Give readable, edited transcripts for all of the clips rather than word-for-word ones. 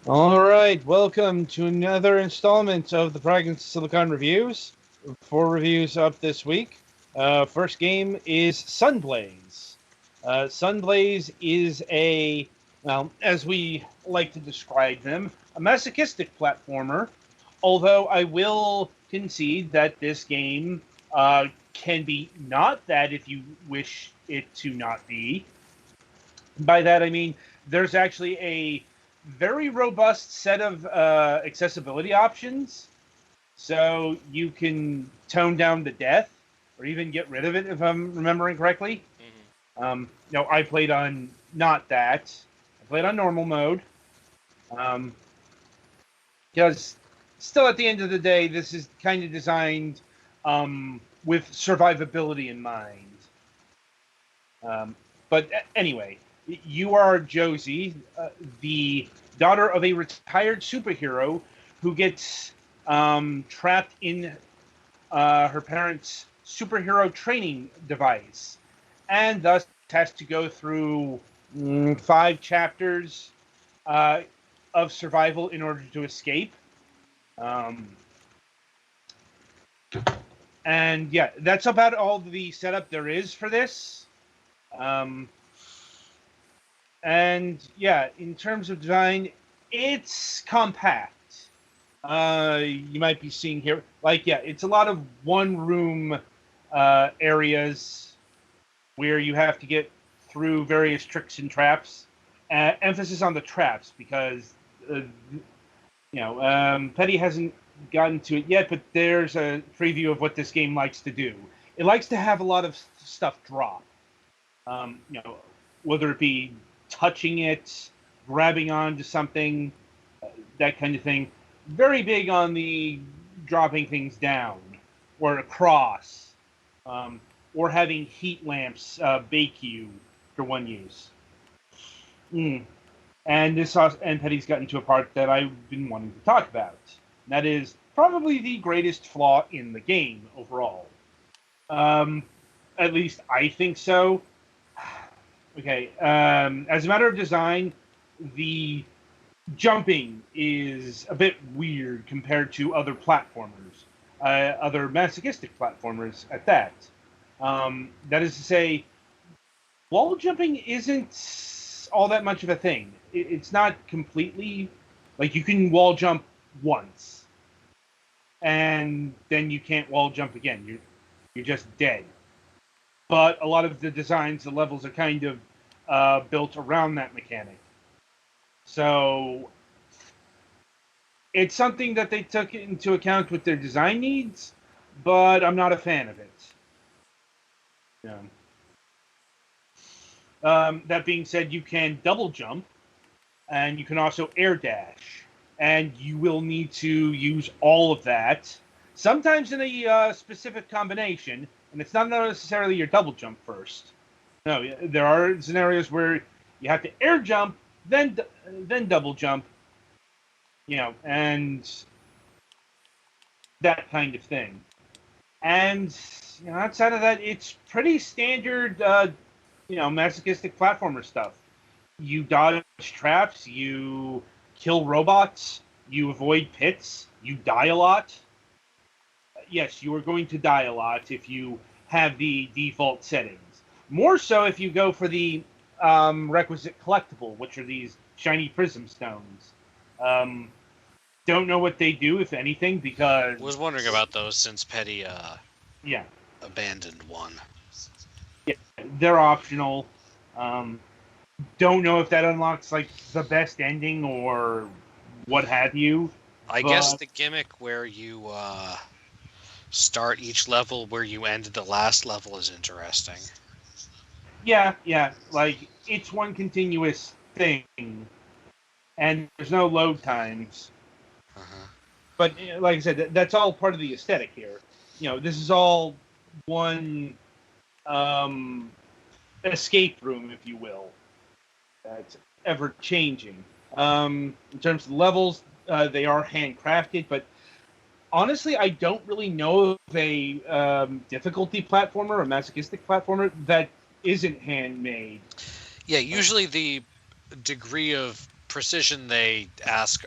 All right, welcome to another installment of the Fragments Silicon Reviews. 4 reviews up this week. First game is Sunblaze. Sunblaze is as we like to describe them, a masochistic platformer. Although I will concede that this game can be not that if you wish it to not be. By that I mean there's actually a very robust set of accessibility options. So you can tone down the death or even get rid of it if I'm remembering correctly. Hmm. I played on not that. I played on normal mode. Um, because still at the end of the day, this is kind of designed with survivability in mind. Um, but anyway, you are Josie, the daughter of a retired superhero who gets trapped in her parents' superhero training device, and thus has to go through 5 chapters uh, of survival in order to escape. Um, and yeah, that's about all the setup there is for this. Um, And yeah, in terms of design, it's compact. You might be seeing here, it's a lot of one room areas where you have to get through various tricks and traps. Emphasis on the traps because, Petty hasn't gotten to it yet, but there's a preview of what this game likes to do. It likes to have a lot of stuff drop. Um, you know, whether it be touching it, grabbing onto something, that kind of thing. Very big on the dropping things down or across, or having heat lamps bake you for one use. Mm. And and Petty's gotten to a part that I've been wanting to talk about. And that is probably the greatest flaw in the game overall. Um, at least I think so. Okay. As a matter of design, the jumping is a bit weird compared to other platformers, other masochistic platformers at that. That is to say, wall jumping isn't all that much of a thing. It's not completely like you can wall jump once, and then you can't wall jump again. You're just dead. But a lot of the designs, the levels are kind of built around that mechanic. So it's something that they took into account with their design needs, but I'm not a fan of it. Yeah. That being said, you can double jump, and you can also air dash, and you will need to use all of that. Sometimes in a specific combination, and it's not necessarily your double jump first. No, there are scenarios where you have to air jump, then double jump, and that kind of thing. And outside of that, it's pretty standard, masochistic platformer stuff. You dodge traps, you kill robots, you avoid pits, you die a lot. Yes, you are going to die a lot if you have the default settings. More so if you go for the requisite collectible, which are these shiny prism stones. Um, don't know what they do, if anything, Was because wondering about those since Petty yeah, abandoned one. yeah, they're optional. Um, don't know if that unlocks like the best ending or what have you, I guess but the gimmick where you start each level where you ended the last level is interesting. yeah, like it's one continuous thing, and there's no load times. Uh-huh. But like I said, that's all part of the aesthetic here. This is all one um, escape room, if you will, that's ever changing. In terms of levels, they are handcrafted, but honestly, I don't really know of a difficulty platformer, a masochistic platformer that isn't handmade. Yeah, usually the degree of precision they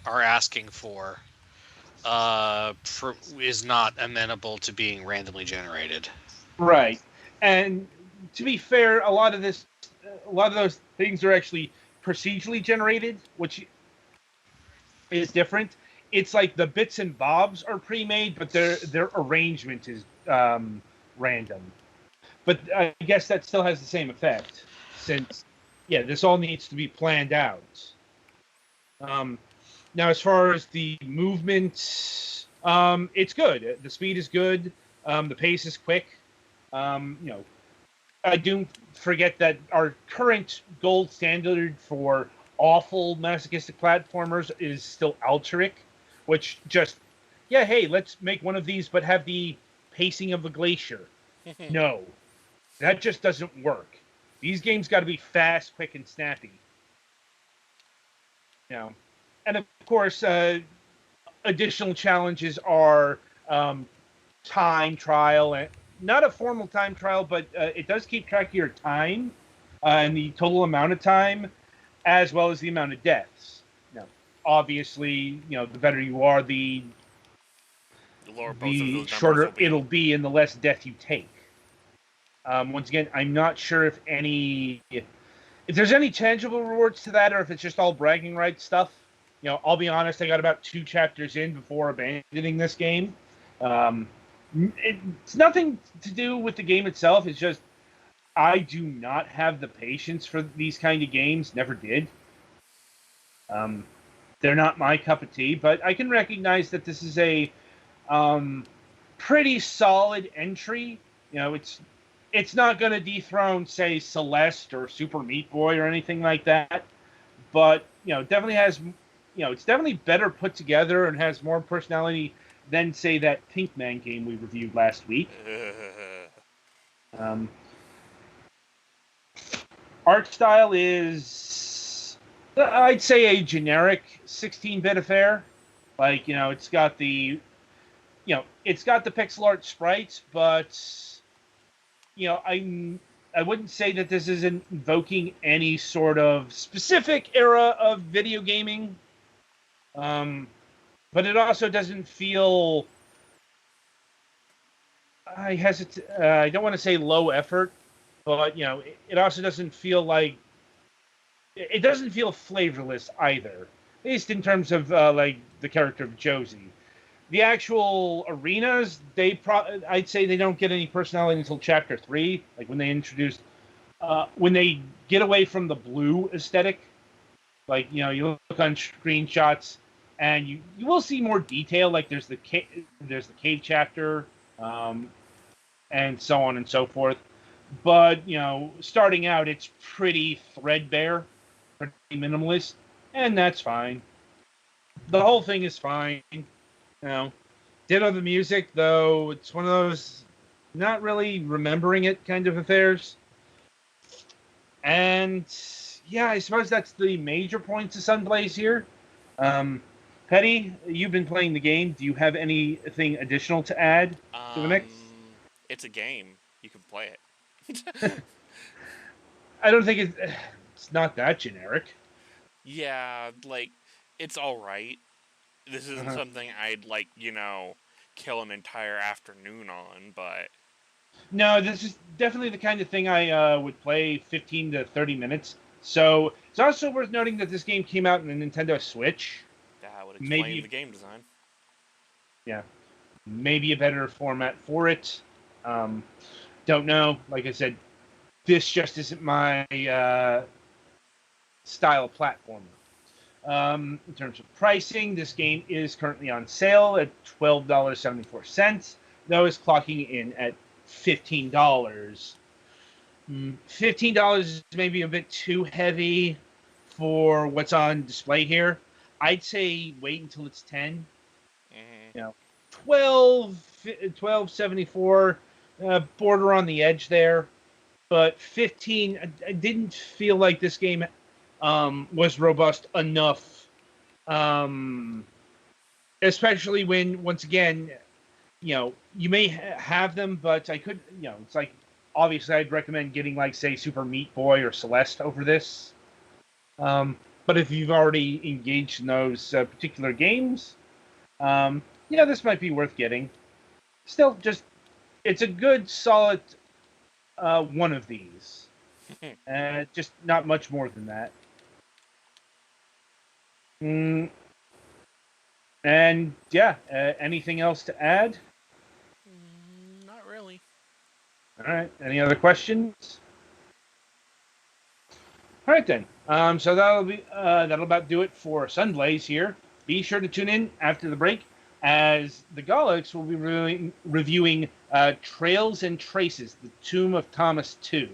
are asking for is not amenable to being randomly generated. Right. And to be fair, a lot of those things are actually procedurally generated, which is different. It's like the bits and bobs are pre-made, but their arrangement is random. But I guess that still has the same effect, since this all needs to be planned out. Um, Now, as far as the movement, it's good. The speed is good. The pace is quick. You know, I do forget that our current gold standard for awful masochistic platformers is still Altaric, which just, hey, let's make one of these, but have the pacing of a glacier. No, that just doesn't work. These games got to be fast, quick, and snappy. You know, and of course, additional challenges are time trial, and not a formal time trial, but it does keep track of your time and the total amount of time, as well as the amount of deaths. Now, obviously, the better you are, the lower both of those numbers shorter will be. it'll be, and the less death you take. Once again, I'm not sure if there's any tangible rewards to that, or if it's just all bragging rights stuff. I'll be honest, I got about 2 chapters in before abandoning this game. It's nothing to do with the game itself. It's just I do not have the patience for these kind of games. Never did. They're not my cup of tea, but I can recognize that this is a pretty solid entry. It's not going to dethrone, say, Celeste or Super Meat Boy or anything like that, but definitely has. It's definitely better put together and has more personality than, say, that Pink Man game we reviewed last week. Art style is, I'd say, a generic 16-bit affair. Like, it's got the pixel art sprites, but I wouldn't say that this is invoking any sort of specific era of video gaming. But it also doesn't feel. I don't want to say low effort, but it also doesn't feel like. It doesn't feel flavorless either, at least in terms of like the character of Josie. The actual arenas, I'd say they don't get any personality until Chapter 3, like when they introduced, when they get away from the blue aesthetic. Like, you look on screenshots, and you will see more detail. Like there's the cave chapter, and so on and so forth. But starting out, it's pretty threadbare, pretty minimalist, and that's fine. The whole thing is fine. Ditto the music, though. It's one of those not really remembering it kind of affairs. And I suppose that's the major points of Sunblaze here. Petty, you've been playing the game. Do you have anything additional to add to the mix? It's a game. You can play it. I don't think it's not that generic. Yeah, like, it's alright. This isn't something I'd, kill an entire afternoon on, but... No, this is definitely the kind of thing I would play 15 to 30 minutes. So it's also worth noting that this game came out on the Nintendo Switch. That would explain the game design. Yeah. Maybe a better format for it. Don't know. Like I said, this just isn't my style of platformer. In terms of pricing, this game is currently on sale at $12.74. Though it's clocking in at $15. $15 is maybe a bit too heavy for what's on display here. I'd say wait until it's 10. Mm-hmm. 12.74, border on the edge there. But 15, I didn't feel like this game was robust enough. Especially when, once again, you may have them, but I could, it's like, obviously I'd recommend getting, like, say, Super Meat Boy or Celeste over this. But if you've already engaged in those particular games, yeah, this might be worth getting. Still, just it's a good, solid one of these. Just not much more than that. Mm, and yeah, anything else to add? Not really. All right. Any other questions? All right then. So that'll about do it for Sunblaze here. Be sure to tune in after the break, as the Golics will be reviewing Trails and Traces: The Tomb of Thomas 2.